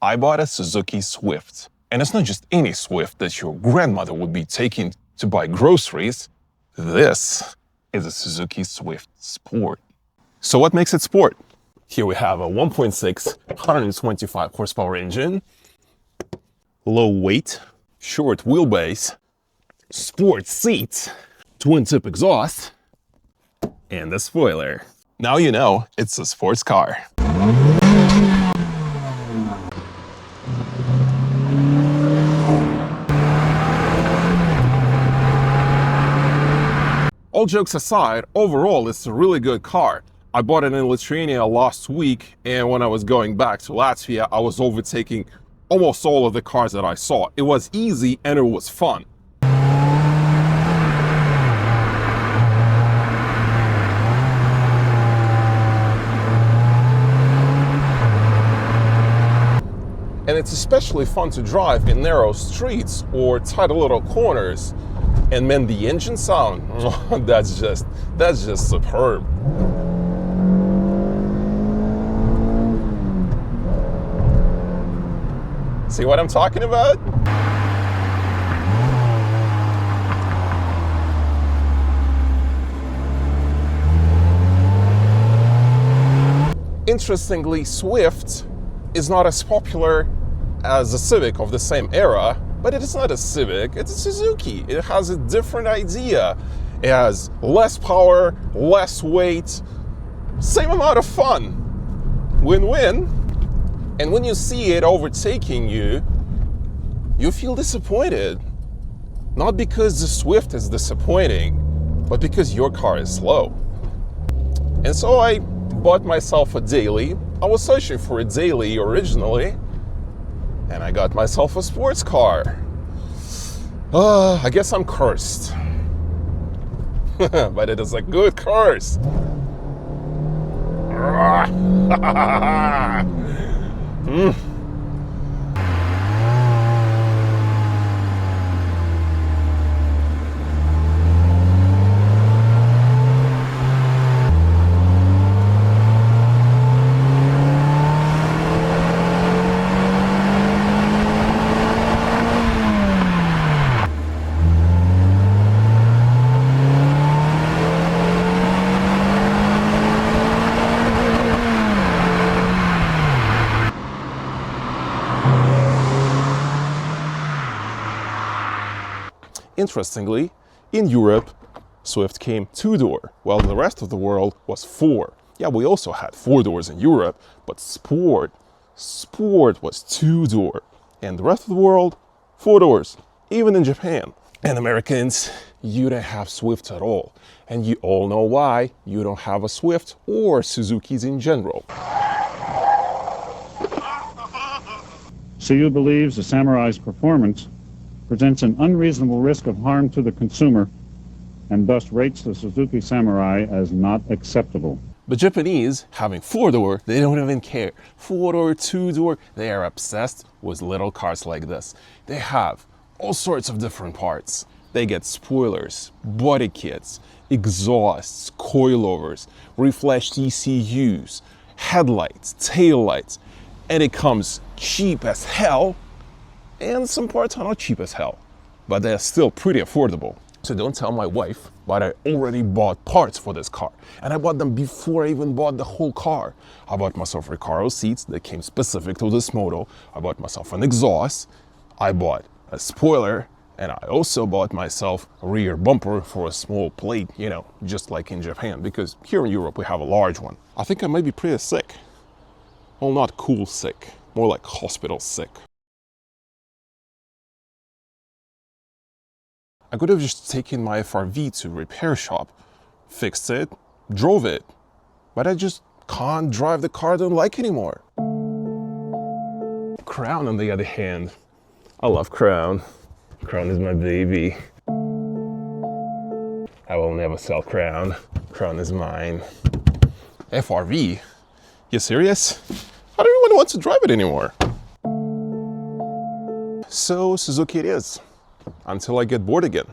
I bought a Suzuki Swift. And it's not just any Swift that your grandmother would be taking to buy groceries. This is a Suzuki Swift Sport. So what makes it sport? Here we have a 1.6, 125 horsepower engine, low weight, short wheelbase, sport seats, twin-tip exhaust, and a spoiler. Now you know it's a sports car. All jokes aside, overall it's a really good car. I bought it in Lithuania last week, and when I was going back to Latvia, I was overtaking almost all of the cars that I saw. It was easy and it was fun. And it's especially fun to drive in narrow streets or tight little corners. And man, the engine sound, that's just superb. See what I'm talking about? Interestingly, Swift is not as popular as a Civic of the same era, but it is not a Civic, it's a Suzuki. It has a different idea. It has less power, less weight, same amount of fun. Win-win. And when you see it overtaking you, you feel disappointed. Not because the Swift is disappointing, but because your car is slow. And so I bought myself a daily. I was searching for a daily originally, and I got myself a sports car. I guess I'm cursed. But it is a good curse. Interestingly, in Europe, Swift came two-door, while the rest of the world was four. Yeah, we also had four doors in Europe, but Sport was two-door. And the rest of the world, four doors, even in Japan. And Americans, you don't have Swifts at all. And you all know why you don't have a Swift or Suzukis in general. CU believes the Samurai's performance presents an unreasonable risk of harm to the consumer and thus rates the Suzuki Samurai as not acceptable. But Japanese, having four-door, they don't even care. Four-door, two-door, they are obsessed with little cars like this. They have all sorts of different parts. They get spoilers, body kits, exhausts, coilovers, reflashed ECUs, headlights, taillights, and it comes cheap as hell. And some parts are not cheap as hell, but they're still pretty affordable. So don't tell my wife, but I already bought parts for this car. And I bought them before I even bought the whole car. I bought myself Recaro seats that came specific to this model. I bought myself an exhaust. I bought a spoiler. And I also bought myself a rear bumper for a small plate, you know, just like in Japan. Because here in Europe, we have a large one. I think I might be pretty sick. Well, not cool sick, more like hospital sick. I could have just taken my FRV to repair shop, fixed it, drove it, but I just can't drive the car I don't like anymore. Crown, on the other hand, I love Crown. Crown is my baby. I will never sell Crown. Crown is mine. FRV? You serious? I don't even want to drive it anymore. So Suzuki it is. Until I get bored again.